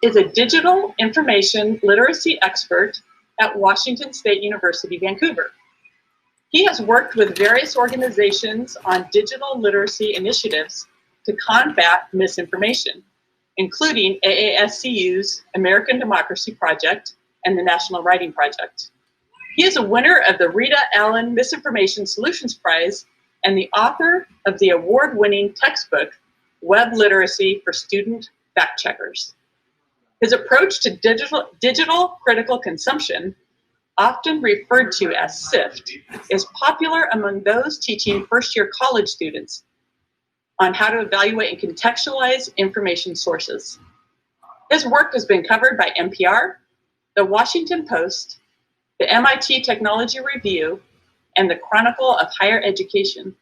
is a digital information literacy expert at Washington State University, Vancouver. He has worked with various organizations on digital literacy initiatives to combat misinformation, including AASCU's American Democracy Project and the National Writing Project. He is a winner of the Rita Allen Misinformation Solutions Prize and the author of the award-winning textbook, Web Literacy for Student Fact-Checkers. His approach to digital critical consumption, often referred to as SIFT, is popular among those teaching first-year college students on how to evaluate and contextualize information sources. His work has been covered by NPR, The Washington Post, the MIT Technology Review, and the Chronicle of Higher Education.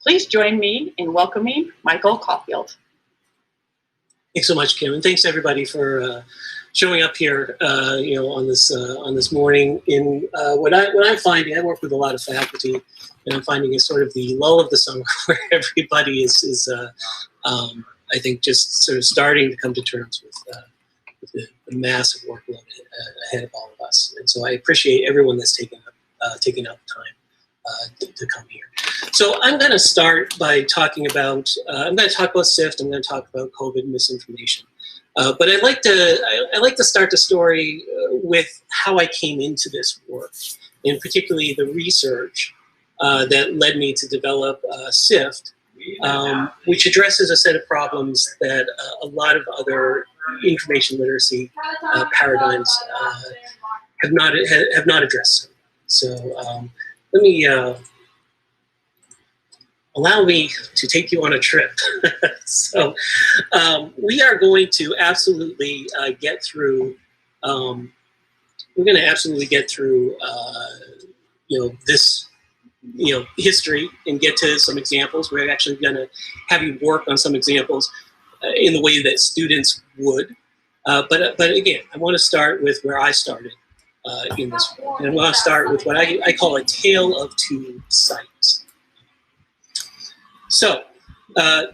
Please join me in welcoming Michael Caulfield. Thanks so much, Kim, and thanks everybody for showing up here, on this morning. In what I'm finding, I work with a lot of faculty, and I'm finding is sort of the lull of the summer, where everybody is I think, just sort of starting to come to terms with the massive workload ahead of all of us. And so I appreciate everyone that's taking out the time to come here. So I'm going to start by talking about, I'm going to talk about SIFT, I'm going to talk about COVID misinformation. But I'd like to start the story with how I came into this work, and particularly the research that led me to develop SIFT, which addresses a set of problems that a lot of other information literacy paradigms have not addressed. So let me allow me to take you on a trip. So we are going to absolutely get through. We're going to absolutely get through, this, history, and get to some examples. We're actually going to have you work on some examples in the way that students would. But again, I want to start with where I started in this work. And I want to start with what I call a tale of two sites. So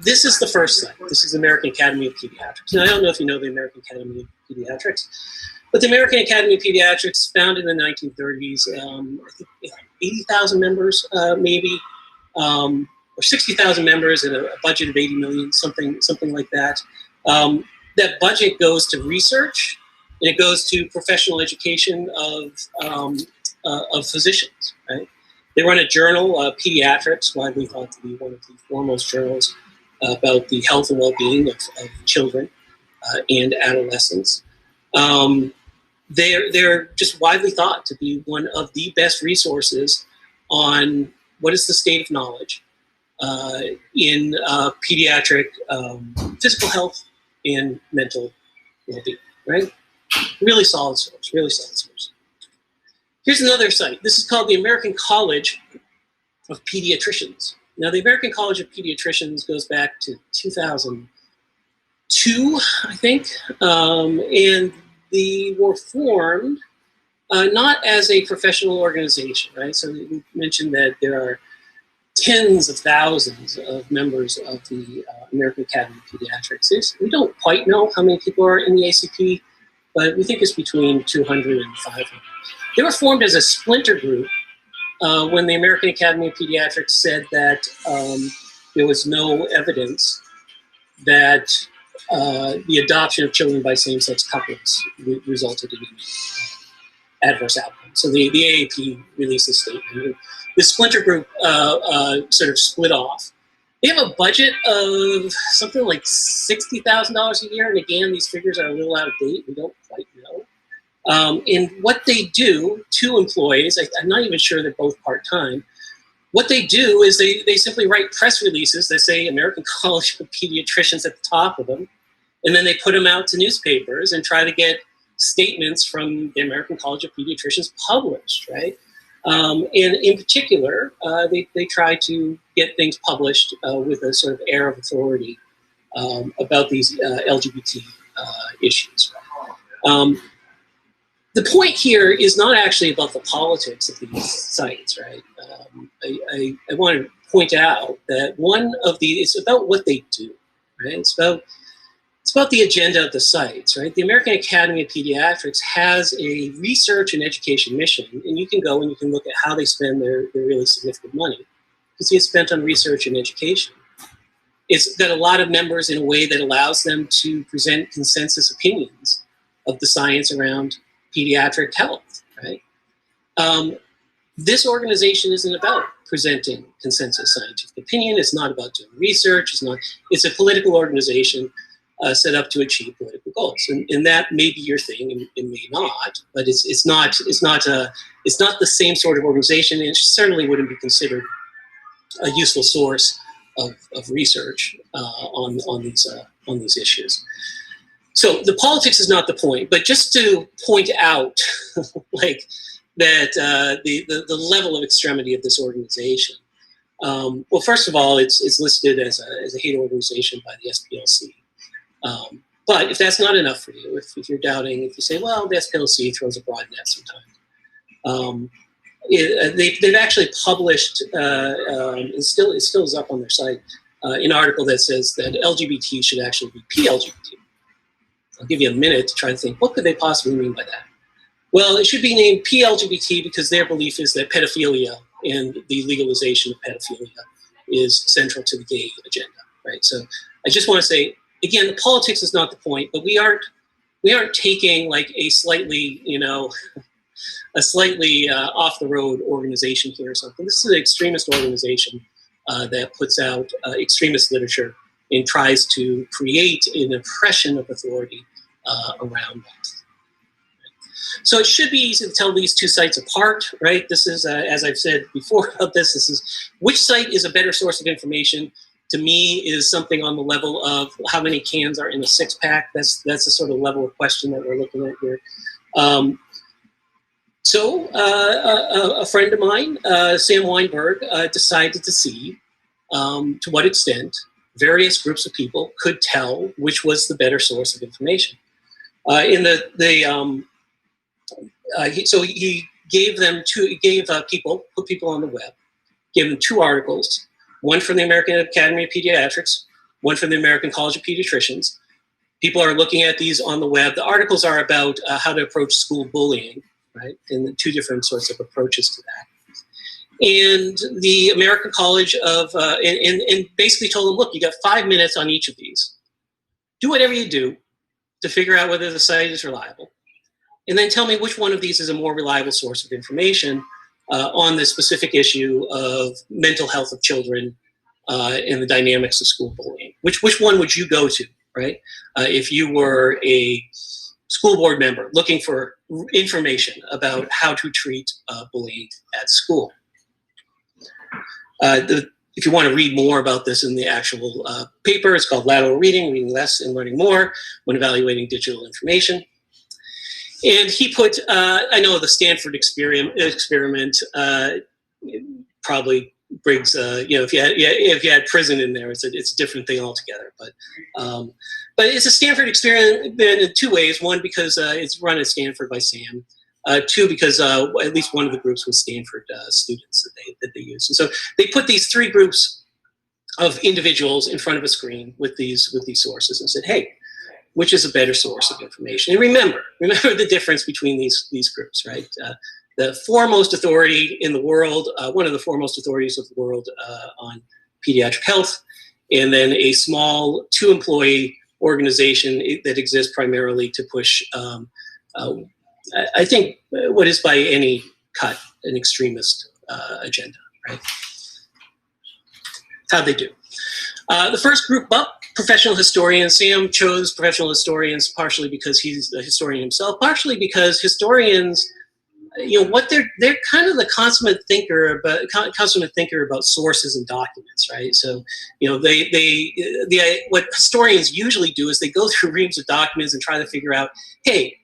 this is the first site. This is the American Academy of Pediatrics. Now, I don't know if you know the American Academy of Pediatrics, but the American Academy of Pediatrics, founded in the 1930s, I think 80,000 members, maybe, or 60,000 members, and a budget of 80 million, something like that. That budget goes to research, and it goes to professional education of physicians, right? They run a journal, Pediatrics, widely thought to be one of the foremost journals about the health and well-being of children and adolescents. They're just widely thought to be one of the best resources on what is the state of knowledge in pediatric physical health and mental well-being, right? Really solid source, really solid source. Here's another site. This is called the American College of Pediatricians. Now, the American College of Pediatricians goes back to 2002, I think, and they were formed not as a professional organization, right? So we mentioned that there are tens of thousands of members of the American Academy of Pediatrics. We don't quite know how many people are in the ACP, but we think it's between 200 and 500. They were formed as a splinter group when the American Academy of Pediatrics said that there was no evidence that the adoption of children by same-sex couples resulted in adverse outcomes. So the AAP released a statement. The splinter group sort of split off. They have a budget of something like $60,000 a year, and again, these figures are a little out of date. We don't quite know. And what they do, two employees, I'm not even sure they're both part-time, what they do is they simply write press releases that say American College of Pediatricians at the top of them, and then they put them out to newspapers and try to get statements from the American College of Pediatricians published, right? And in particular, they try to get things published with a sort of air of authority about these LGBT issues. The point here is not actually about the politics of these sites, right? I want to point out that one of the, it's about what they do, right? It's about about the agenda of the sites, right? The American Academy of Pediatrics has a research and education mission, and you can go and you can look at how they spend their really significant money. You see it's spent on research and education. It's got a lot of members in a way that allows them to present consensus opinions of the science around pediatric health, right? This organization isn't about presenting consensus scientific opinion. It's not about doing research. It's a political organization set up to achieve political goals, and that may be your thing, and it may not. But it's not the same sort of organization, and it certainly wouldn't be considered a useful source of research on these issues. So the politics is not the point, but just to point out, like that the level of extremity of this organization. Well, first of all, it's listed as a hate organization by the SPLC. But if that's not enough for you, if you're doubting, if you say, well, the SPLC throws a broad net sometimes, they've actually published, it still is up on their site, an article that says that LGBT should actually be PLGBT. I'll give you a minute to try to think, what could they possibly mean by that? Well, it should be named PLGBT because their belief is that pedophilia and the legalization of pedophilia is central to the gay agenda, right? So I just want to say, again, the politics is not the point, but we aren't taking like a slightly, off the road organization here or something. This is an extremist organization that puts out extremist literature and tries to create an impression of authority around that. So it should be easy to tell these two sites apart, right? This is, as I've said before about this is which site is a better source of information. To me, is something on the level of how many cans are in a six-pack. That's the sort of level of question that we're looking at here. So a friend of mine, Sam Weinberg, decided to see to what extent various groups of people could tell which was the better source of information. So he gave them put people on the web, gave them two articles, one from the American Academy of Pediatrics, one from the American College of Pediatricians. People are looking at these on the web. The articles are about how to approach school bullying, right? And the two different sorts of approaches to that. And the American College of, and basically told them, look, you got 5 minutes on each of these. Do whatever you do to figure out whether the site is reliable. And then tell me which one of these is a more reliable source of information on the specific issue of mental health of children and the dynamics of school bullying. Which one would you go to, right? If you were a school board member looking for information about how to treat bullying at school. If you want to read more about this in the actual paper, it's called Lateral Reading, Reading Less and Learning More When Evaluating Digital Information. And he put, I know the Stanford experiment probably brings, if you had prison in there, it's a different thing altogether. But it's a Stanford experiment in two ways. One, because it's run at Stanford by Sam. Two, because at least one of the groups was Stanford students that they used. And so they put these three groups of individuals in front of a screen with these sources and said, hey, which is a better source of information? And remember the difference between these groups, right? The foremost authority in the world, one of the foremost authorities of the world on pediatric health, and then a small 2-employee organization that exists primarily to push, I think, what is by any cut an extremist agenda, right? How'd they do? The first group up, professional historians. Sam chose professional historians partially because he's a historian himself, partially because historians, what they're kind of the consummate thinker about sources and documents, right? So, what historians usually do is they go through reams of documents and try to figure out, hey,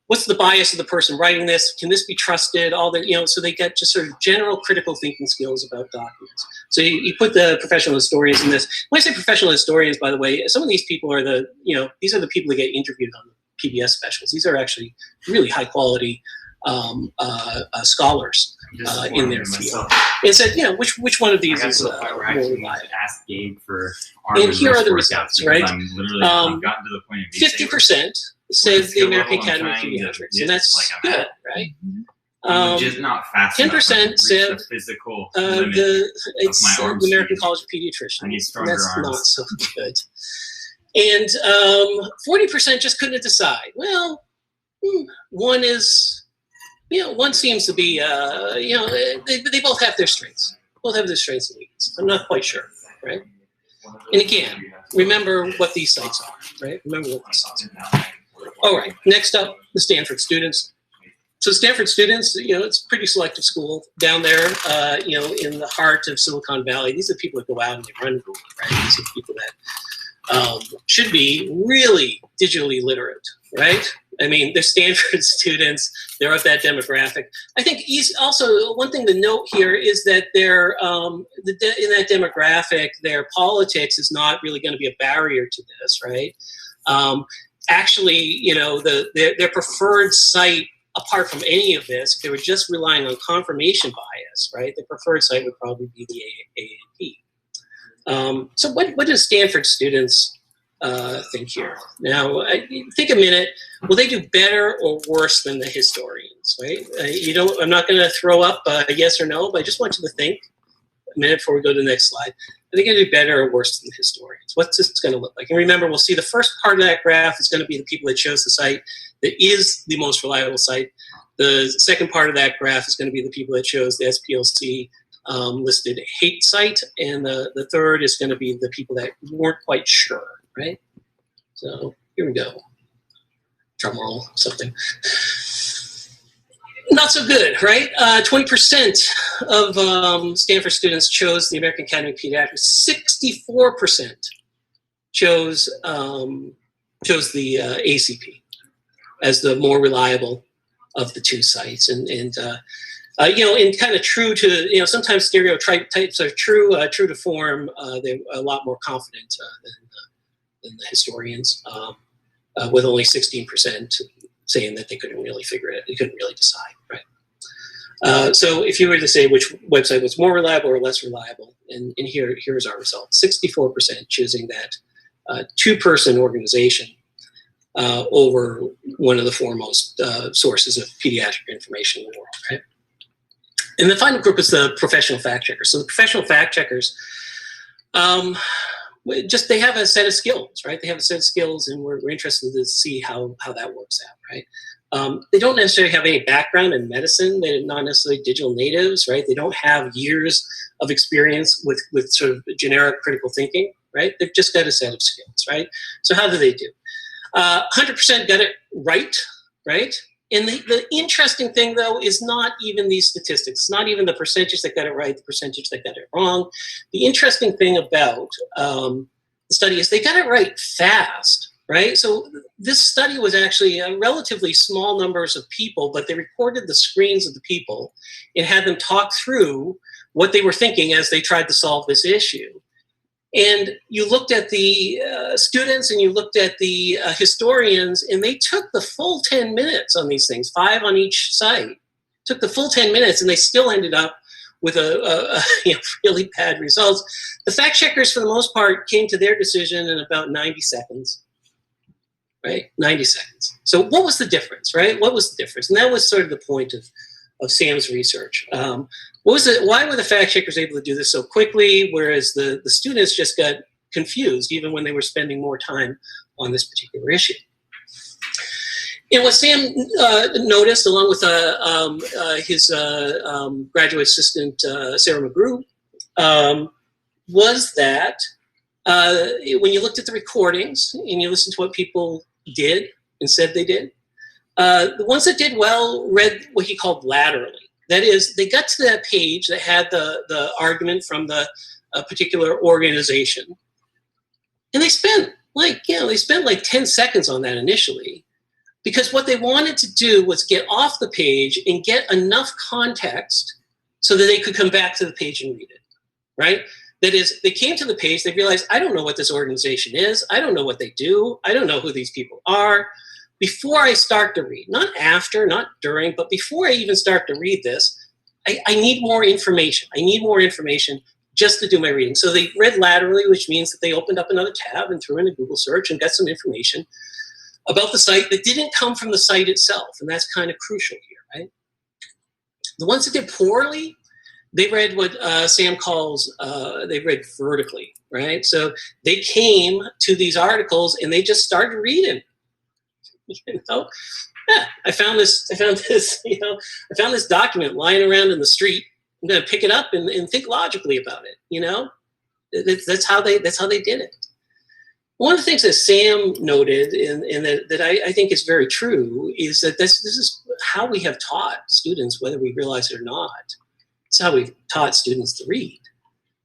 what's the bias of the person writing this? Can this be trusted? So they get just sort of general critical thinking skills about documents. So you put the professional historians in this. When I say professional historians, by the way, some of these people are these are the people that get interviewed on the PBS specials. These are actually really high quality scholars in their field, and said, which one of these is more reliable? Ask Gabe for and here are the results, right? I'm literally I've gotten to the point of 50% said the American Academy of Pediatrics, and that's good, right? Just not fast 10% said the physical it's the American College of Pediatricians. I need stronger that's arms. not so good. And 40% just couldn't decide. Well, one is, one seems to be, they both have their strengths. Both have their strengths and weaknesses. I'm not quite sure, right? And again, remember what these sites are, right? Remember what these sites are. All right, next up, the Stanford students. So Stanford students, it's a pretty selective school down there, in the heart of Silicon Valley. These are people that go out and they run Google, right? These are people that should be really digitally literate, right? I mean, they're Stanford students. They're of that demographic. I think also one thing to note here is that they're in that demographic, their politics is not really going to be a barrier to this, right? Actually, their preferred site, apart from any of this, if they were just relying on confirmation bias, right, the preferred site would probably be the AAP. So what do Stanford students think here? Now, think a minute. Will they do better or worse than the historians, right? I'm not going to throw up a yes or no, but I just want you to think a minute before we go to the next slide. Are they going to do better or worse than the historians? What's this going to look like? And remember, we'll see the first part of that graph is going to be the people that chose the site that is the most reliable site. The second part of that graph is going to be the people that chose the SPLC listed hate site. And the third is going to be the people that weren't quite sure, right? So here we go. Drum roll, something. Not so good, right? 20% of Stanford students chose the American Academy of Pediatrics. 64% chose the ACP as the more reliable of the two sites. And kind of true to, sometimes stereotypes are true to form. They're a lot more confident than the historians, with only 16% saying that they couldn't really figure it out. They couldn't really decide, right? So if you were to say which website was more reliable or less reliable, and here's our result. 64% choosing that two-person organization over one of the foremost sources of pediatric information in the world, right? And the final group is the professional fact checkers. So the professional fact checkers, they have a set of skills, right? They have a set of skills, and we're interested to see how that works out, right? They don't necessarily have any background in medicine. They're not necessarily digital natives, right? They don't have years of experience with sort of generic critical thinking, right? They've just got a set of skills, right? So how do they do? 100% got it right, right? And the interesting thing, though, is not even these statistics. It's not even the percentage that got it right, the percentage that got it wrong. The interesting thing about the study is they got it right fast, right? So this study was actually a relatively small numbers of people, but they recorded the screens of the people and had them talk through what they were thinking as they tried to solve this issue. And you looked at the students and you looked at the historians, and they took the full 10 minutes on these things, 5 on each site, took the full 10 minutes, and they still ended up with a really bad results. The fact checkers, for the most part, came to their decision in about 90 seconds, right? 90 seconds. So what was the difference, right? What was the difference? And that was sort of the point of Sam's research. Why were the fact checkers able to do this so quickly, whereas the students just got confused even when they were spending more time on this particular issue? And what Sam noticed, along with his graduate assistant, Sarah McGrew, was that when you looked at the recordings and you listened to what people did and said they did, the ones that did well read what he called laterally. That is, they got to that page that had the argument from the particular organization, and they spent like 10 seconds on that initially, because what they wanted to do was get off the page and get enough context so that they could come back to the page and read it, right? That is, they came to the page, they realized, I don't know what this organization is, I don't know what they do, I don't know who these people are. Before I start to read, not after, not during, but before I even start to read this, I need more information. I need more information just to do my reading. So they read laterally, which means that they opened up another tab and threw in a Google search and got some information about the site that didn't come from the site itself. And that's kind of crucial here, right? The ones that did poorly, they read what Sam calls, they read vertically, right? So they came to these articles and they just started reading. You know, yeah, I found this document lying around in the street. I'm going to pick it up and think logically about it. You know, that's how they did it. One of the things that Sam noted, and that I think is very true, is that this is how we have taught students, whether we realize it or not. It's how we've taught students to read.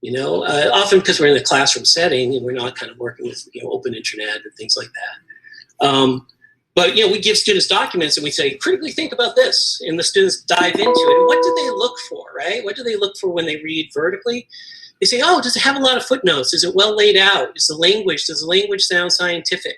You know, often because we're in a classroom setting and we're not kind of working with open internet and things like that. But we give students documents and we say, critically think about this, and the students dive into it. And what do they look for, right? What do they look for when they read vertically? They say, oh, does it have a lot of footnotes? Is it well laid out? Does the language sound scientific,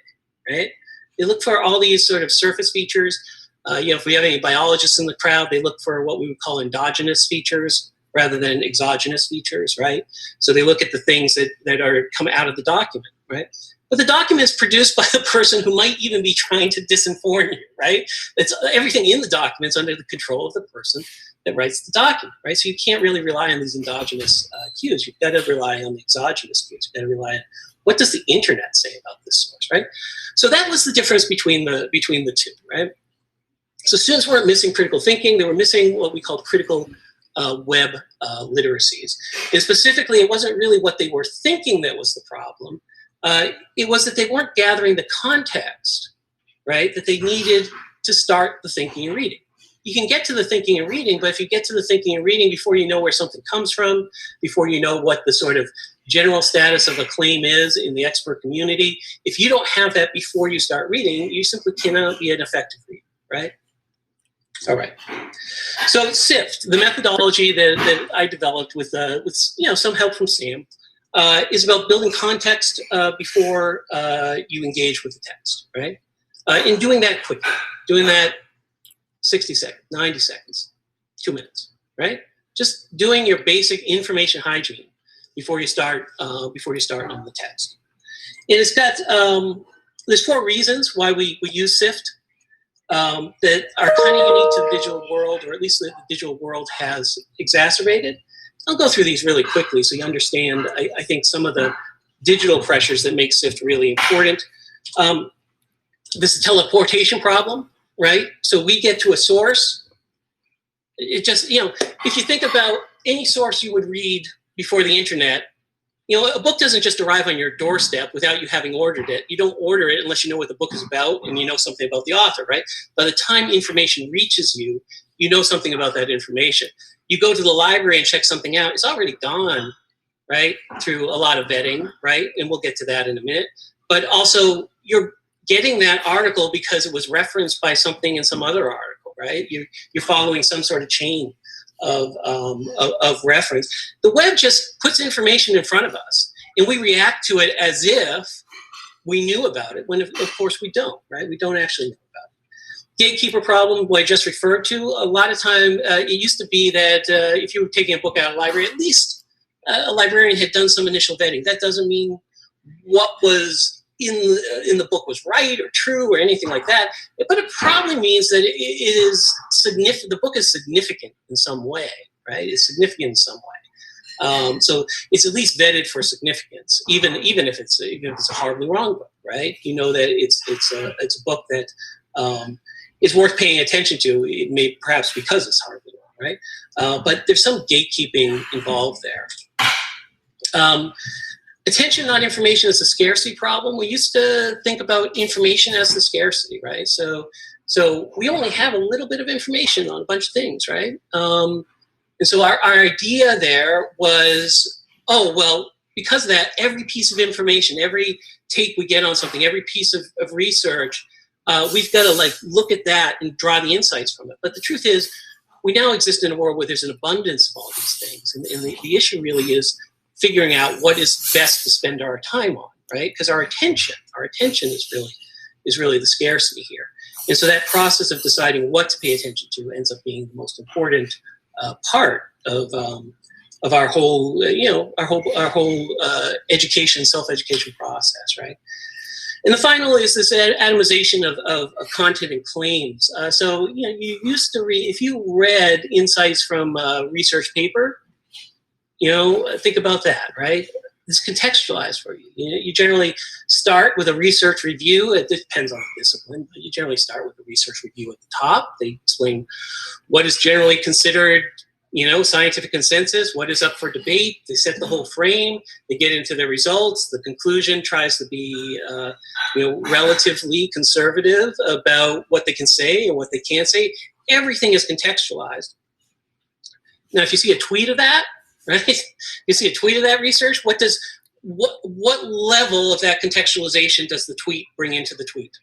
right? They look for all these sort of surface features. If we have any biologists in the crowd, they look for what we would call endogenous features rather than exogenous features, right? So they look at the things that are come out of the document, right? But the document is produced by the person who might even be trying to disinform you, right? It's everything in the document is under the control of the person that writes the document, right? So you can't really rely on these endogenous cues. You've got to rely on the exogenous cues. You've got to rely on what does the internet say about this source, right? So that was the difference between the two, right? So students weren't missing critical thinking. They were missing what we called critical web literacies. And specifically, it wasn't really what they were thinking that was the problem. It was that they weren't gathering the context, right, that they needed to start the thinking and reading. You can get to the thinking and reading, but if you get to the thinking and reading before you know where something comes from, before you know what the sort of general status of a claim is in the expert community, if you don't have that before you start reading, you simply cannot be an effective reader, right? All right. So SIFT, the methodology that I developed with some help from Sam, is about building context before you engage with the text, right? And doing that quickly, doing that 60 seconds, 90 seconds, 2 minutes, right? Just doing your basic information hygiene before you start on the text. And it's got there's 4 reasons why we use SIFT that are kind of unique to the digital world, or at least the digital world has exacerbated. I'll go through these really quickly so you understand, I think, some of the digital pressures that make SIFT really important. This teleportation problem, right? So we get to a source. It just, if you think about any source you would read before the internet, a book doesn't just arrive on your doorstep without you having ordered it. You don't order it unless you know what the book is about and you know something about the author, right? By the time information reaches you, you know something about that information. You go to the library and check something out, it's already gone, right, through a lot of vetting, right? And we'll get to that in a minute. But also, you're getting that article because it was referenced by something in some other article, right? You're following some sort of chain of reference. The web just puts information in front of us, and we react to it as if we knew about it, when of course we don't, right? We don't actually know about it. Gatekeeper problem, what I just referred to, a lot of time, it used to be that if you were taking a book out of a library, at least a librarian had done some initial vetting. That doesn't mean what was in the book was right or true or anything like that, but it probably means that it is significant. The book is significant in some way, right? It's significant in some way. So it's at least vetted for significance, even if it's a horribly wrong book, right? You know that it's a book that is worth paying attention to. It may perhaps because it's horribly wrong, right? But there's some gatekeeping involved there. Attention, not information, is a scarcity problem. We used to think about information as the scarcity, right? So we only have a little bit of information on a bunch of things, right? And so our idea there was, oh, well, because of that, every piece of information, every take we get on something, every piece of research, we've got to look at that and draw the insights from it. But the truth is, we now exist in a world where there's an abundance of all these things. And the issue really is figuring out what is best to spend our time on, right? Because our attention is really the scarcity here. And so that process of deciding what to pay attention to ends up being the most important part of our whole, our whole education, self-education process, right? And the final is this atomization of content and claims. So, you used to read, if you read insights from a research paper, think about that, right? It's contextualized for you. You generally start with a research review. It depends on the discipline, but you generally start with a research review at the top. They explain what is generally considered, scientific consensus, what is up for debate. They set the whole frame. They get into their results. The conclusion tries to be, relatively conservative about what they can say and what they can't say. Everything is contextualized. Now, if you see a tweet of that, right? You see a tweet of that research. What level of that contextualization does the tweet bring into the tweet?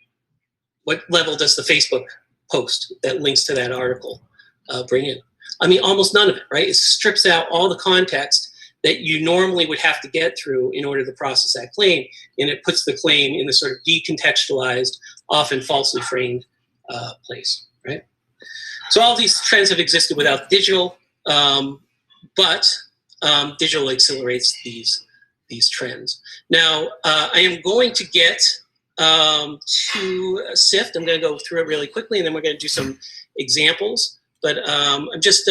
What level does the Facebook post that links to that article bring in? I mean, almost none of it, right? It strips out all the context that you normally would have to get through in order to process that claim, and it puts the claim in the sort of decontextualized, often falsely framed place, right? So all these trends have existed without digital, but digital accelerates these trends. Now, I am going to get to SIFT. I'm going to go through it really quickly, and then we're going to do some examples. But I'm just,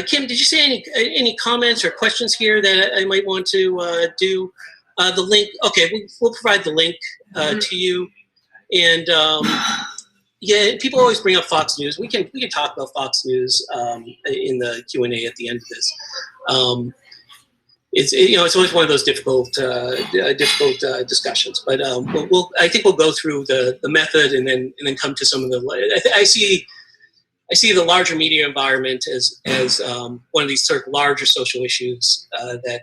Kim, did you say any comments or questions here that I might want to do? The link, okay, we'll provide the link to you. And yeah, people always bring up Fox News. We can talk about Fox News in the Q&A at the end of this. It's always one of those difficult discussions. But I think we'll go through the method and then come to some of the. I see the larger media environment as one of these sort of larger social issues that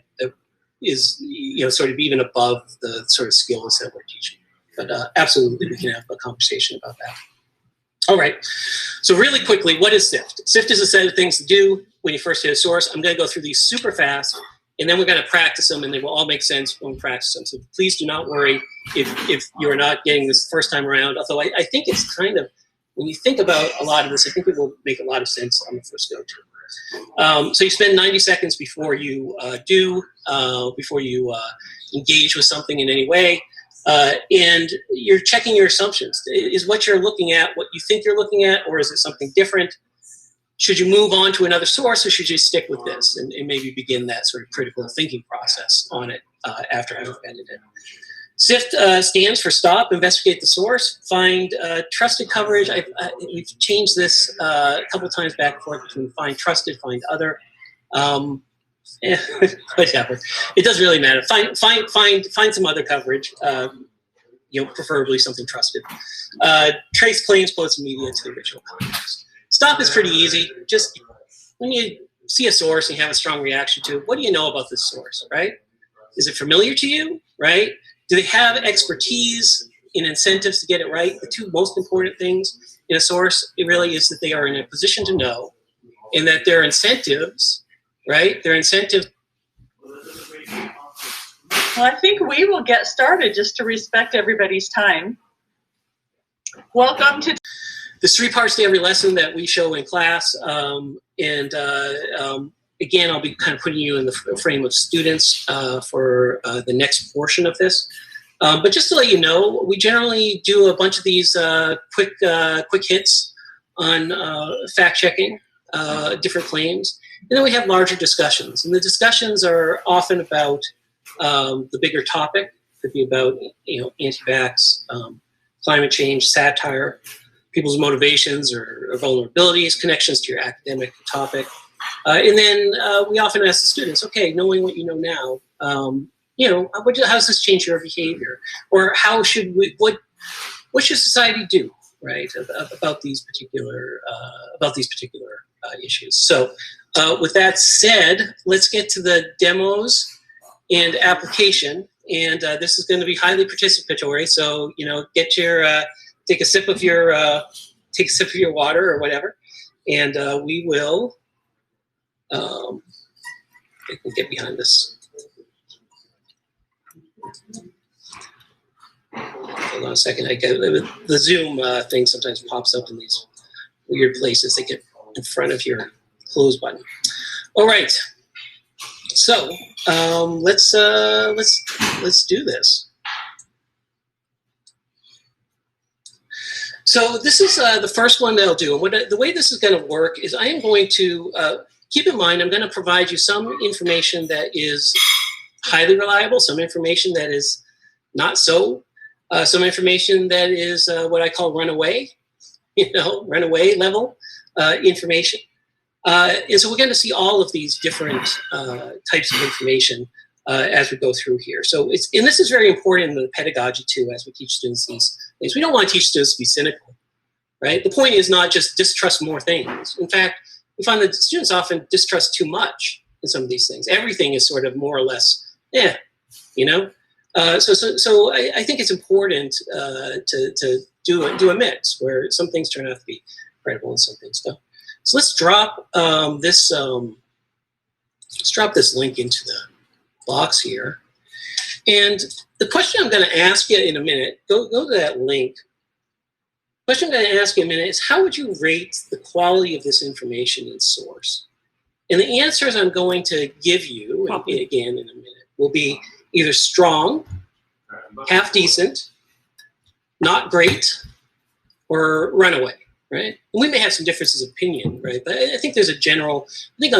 is sort of even above the sort of skills that we're teaching. But absolutely, we can have a conversation about that. All right. So really quickly, what is SIFT? SIFT is a set of things to do when you first hit a source. I'm going to go through these super fast, and then we're going to practice them, and they will all make sense when we practice them. So please do not worry if you're not getting this first time around. Although I think it's kind of, when you think about a lot of this, I think it will make a lot of sense on the first go-to. So you spend 90 seconds before you engage with something in any way. And you're checking your assumptions. Is what you're looking at what you think you're looking at, or is it something different? Should you move on to another source, or should you stick with this and maybe begin that sort of critical thinking process on it after having vetted it? SIFT stands for stop, investigate the source, find trusted coverage. We've changed this a couple times back and forth between find trusted, find other. Whatever. It doesn't really matter. Find some other coverage. Preferably something trusted. Trace claims, quotes, and media to the original context. Stop is pretty easy. Just when you see a source and you have a strong reaction to it, what do you know about this source, right? Is it familiar to you, right? Do they have expertise in incentives to get it right? The two most important things in a source, it really is that they are in a position to know, and that their incentives, right? Their incentive. Well, I think we will get started just to respect everybody's time. Welcome to. There's 3 parts to every lesson that we show in class. Again, I'll be kind of putting you in the frame of students for the next portion of this. But just to let you know, we generally do a bunch of these quick hits on fact-checking different claims. And then we have larger discussions. And the discussions are often about the bigger topic. It could be about anti-vax, climate change, satire, people's motivations or vulnerabilities, connections to your academic topic. And then we often ask the students, okay, knowing what you know now, how does this change your behavior? Or what should society do, right, about these particular issues? So with that said, let's get to the demos and application. And this is going to be highly participatory. So, get your, take a sip of your water or whatever. And we will, I can get behind this. Hold on a second. The Zoom thing sometimes pops up in these weird places. They get in front of your close button. All right. So let's do this. So this is the first one that I'll do. And the way this is going to work is I am going to keep in mind I'm going to provide you some information that is highly reliable, some information that is not so, some information that is what I call runaway, runaway level information. And so we're going to see all of these different types of information as we go through here. So and this is very important in the pedagogy too, as we teach students these things. We don't want to teach students to be cynical, right? The point is not just distrust more things. In fact, we find that students often distrust too much in some of these things. Everything is sort of more or less, So I think it's important to do a mix where some things turn out to be credible and some things don't. So let's drop this link into the box here. And the question I'm going to ask you in a minute, go to that link. The question I'm going to ask you in a minute is, how would you rate the quality of this information in source? And the answers I'm going to give you, again in a minute, will be either strong, half decent, not great, or runaway. Right? And we may have some differences of opinion, right? But I think there's on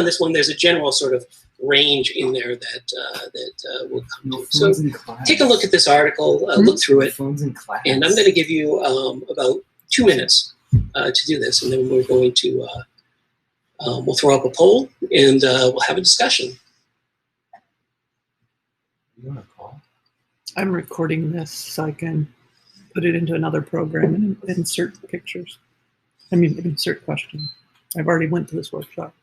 this one, there's a general sort of range in there that will come to. So take a look at this article, look through it, and I'm going to give you about 2 minutes to do this, and then we're going to, we'll throw up a poll, and we'll have a discussion. You want to call? I'm recording this so I can put it into another program and insert pictures. Insert questions. I've already went to this workshop.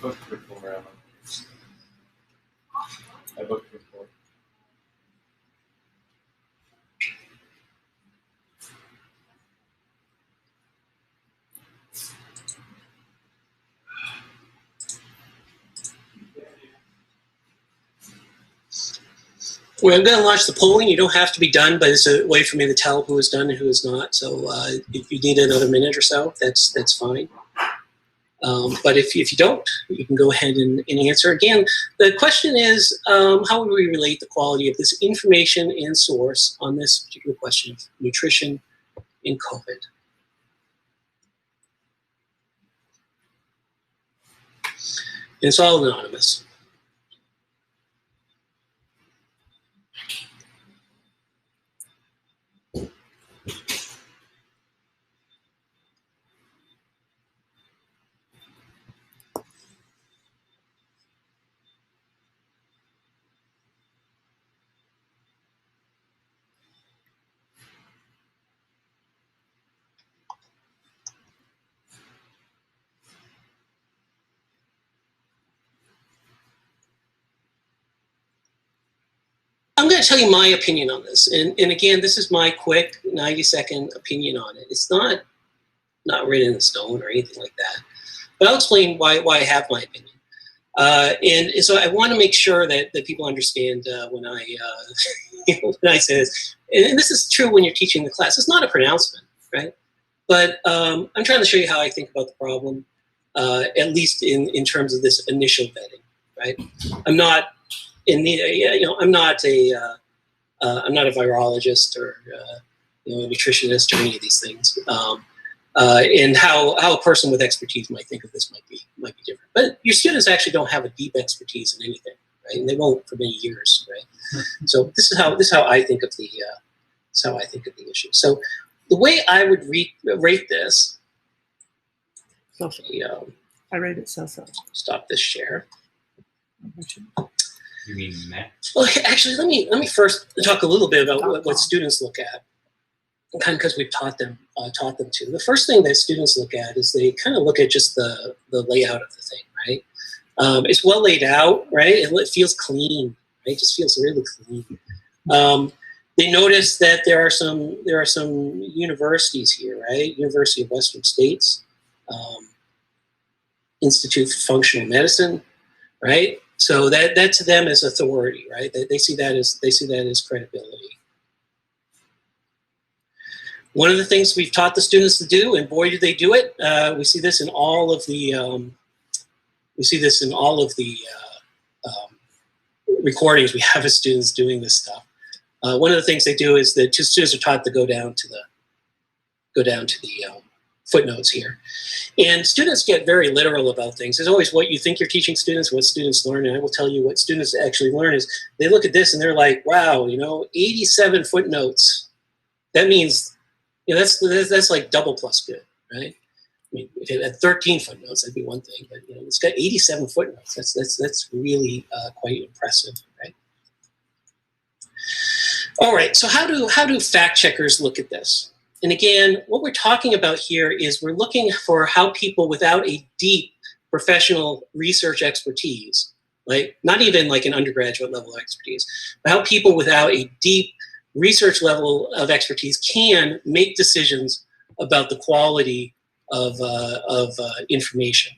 Booked before. I booked before. Well, I'm going to launch the polling. You don't have to be done, but it's a way for me to tell who is done and who is not. So if you need another minute or so, that's fine. But if you don't, you can go ahead and answer. Again, the question is, how would we relate the quality of this information and source on this particular question of nutrition in COVID? And it's all anonymous. I'm going to tell you my opinion on this, and again, this is my quick 90-second opinion on it. It's not written in stone or anything like that, but I'll explain why I have my opinion. And so I want to make sure that people understand when I when I say this, and this is true when you're teaching the class. It's not a pronouncement, right? But I'm trying to show you how I think about the problem, at least in terms of this initial vetting, right? I'm not. I'm not a virologist or a nutritionist or any of these things. And how a person with expertise might think of this might be different. But your students actually don't have a deep expertise in anything, right? And they won't for many years, right? So this is how I think of the issue. So the way I would rate this. I rate it so. Stop this share. You mean meh? Well, actually, let me first talk a little bit about what students look at, kind of because we've taught them to. The first thing that students look at is they kind of look at just the layout of the thing, right? It's well laid out, right? It feels clean, right? It just feels really clean. They notice that there are some universities here, right? University of Western States, Institute for Functional Medicine, right? So that to them is authority, right? They see that as credibility. One of the things we've taught the students to do, and boy, do they do it! We see this in all of the recordings we have of students doing this stuff. One of the things they do is that students are taught to go down to the footnotes here, and students get very literal about things. There's always what you think you're teaching students, what students learn, and I will tell you what students actually learn is they look at this and they're like, "Wow, 87 footnotes. That means, that's like double plus good, right?" I mean, if it had 13 footnotes, that'd be one thing, but it's got 87 footnotes. That's really quite impressive, right? All right, so how do fact checkers look at this? And again, what we're talking about here is we're looking for how people without a deep professional research expertise, like not even like an undergraduate level expertise, but how people without a deep research level of expertise can make decisions about the quality of information.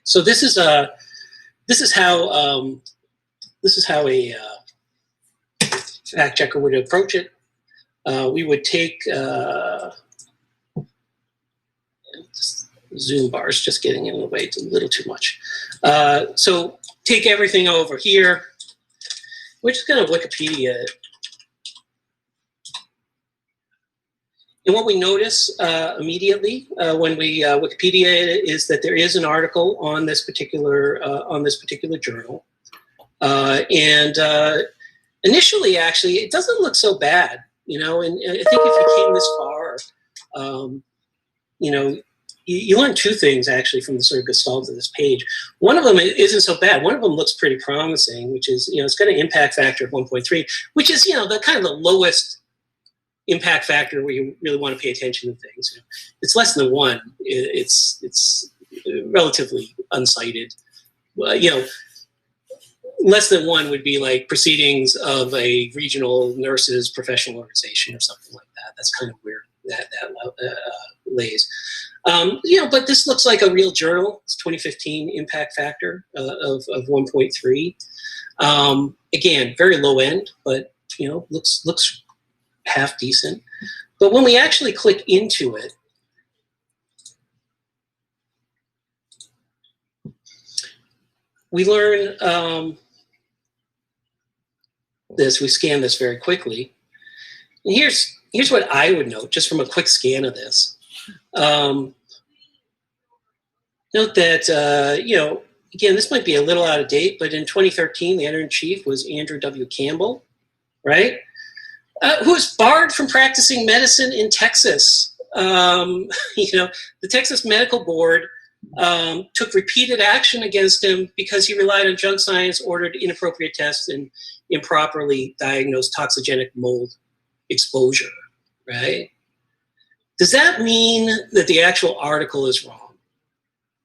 So this is how a fact checker would approach it. We would take Zoom bar is just getting in the way. It's a little too much. So take everything over here. We're just going to Wikipedia it. And what we notice immediately when we Wikipedia it is that there is an article on this particular journal, and initially, actually, it doesn't look so bad, and I think if you came this far, you learn two things actually from the sort of gestalt of this page. One of them isn't so bad. One of them looks pretty promising, which is it's got an impact factor of 1.3, which is the kind of the lowest impact factor where you really want to pay attention to things. It's less than 1. It's relatively unsighted. Less than 1 would be like proceedings of a regional nurses professional organization or something like that. That's kind of where that lays. But this looks like a real journal. It's 2015 impact factor of 1.3. Again, very low end, but looks half decent. But when we actually click into it, we learn this. We scan this very quickly. And here's what I would note just from a quick scan of this. Note that, again, this might be a little out of date, but in 2013, the editor-in-chief was Andrew W. Campbell, right? Who was barred from practicing medicine in Texas. The Texas Medical Board took repeated action against him because he relied on junk science, ordered inappropriate tests, and improperly diagnosed toxigenic mold exposure, right? Does that mean that the actual article is wrong?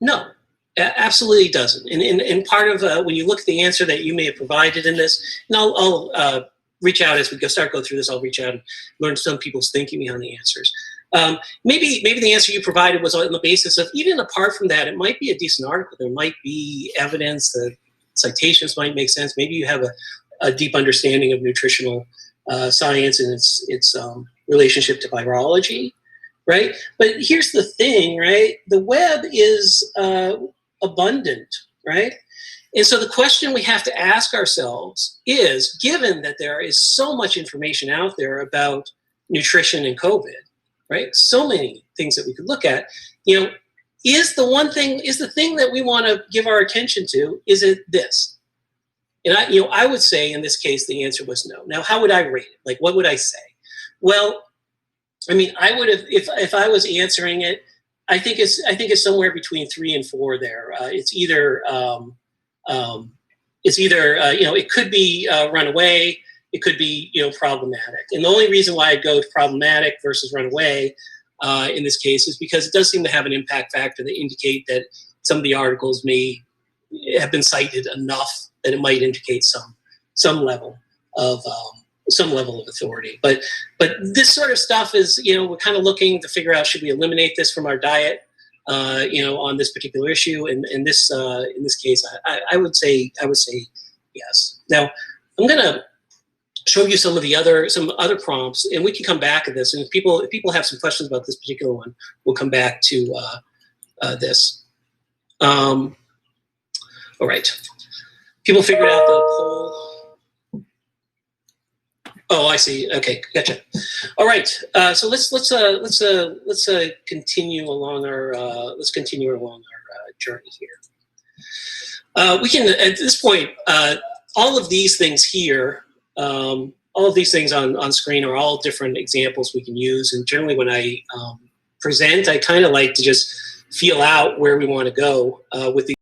No, absolutely doesn't. And part of, when you look at the answer that you may have provided in this, and I'll reach out as we start going through this, I'll reach out and learn some people's thinking behind the answers. Maybe the answer you provided was on the basis of, even apart from that, it might be a decent article. There might be evidence that citations might make sense. Maybe you have a deep understanding of nutritional science and its relationship to virology, right? But here's the thing, right? The web is abundant, right? And so the question we have to ask ourselves is, given that there is so much information out there about nutrition and COVID, right? So many things that we could look at, is the thing that we want to give our attention to, is it this? And I would say in this case, the answer was no. Now, how would I rate it? Like, what would I say? Well, I mean, I would have, if I was answering it, I think it's somewhere between 3 and 4 there. It's either, it could be runaway, it could be, problematic. And the only reason why I'd go to problematic versus runaway in this case is because it does seem to have an impact factor that indicate that some of the articles may have been cited enough that it might indicate some level of some level of authority. But this sort of stuff is, we're kind of looking to figure out, should we eliminate this from our diet, on this particular issue? And in this case, I would say yes. Now, I'm going to show you some other prompts, and we can come back to this. And if people have some questions about this particular one, we'll come back to this. All right. People figured out the poll. Oh, I see. Okay, gotcha. All right. So let's continue along our journey here. We can, at this point, all of these things here, all of these things on screen are all different examples we can use. And generally, when I present, I kind of like to just feel out where we want to go with these.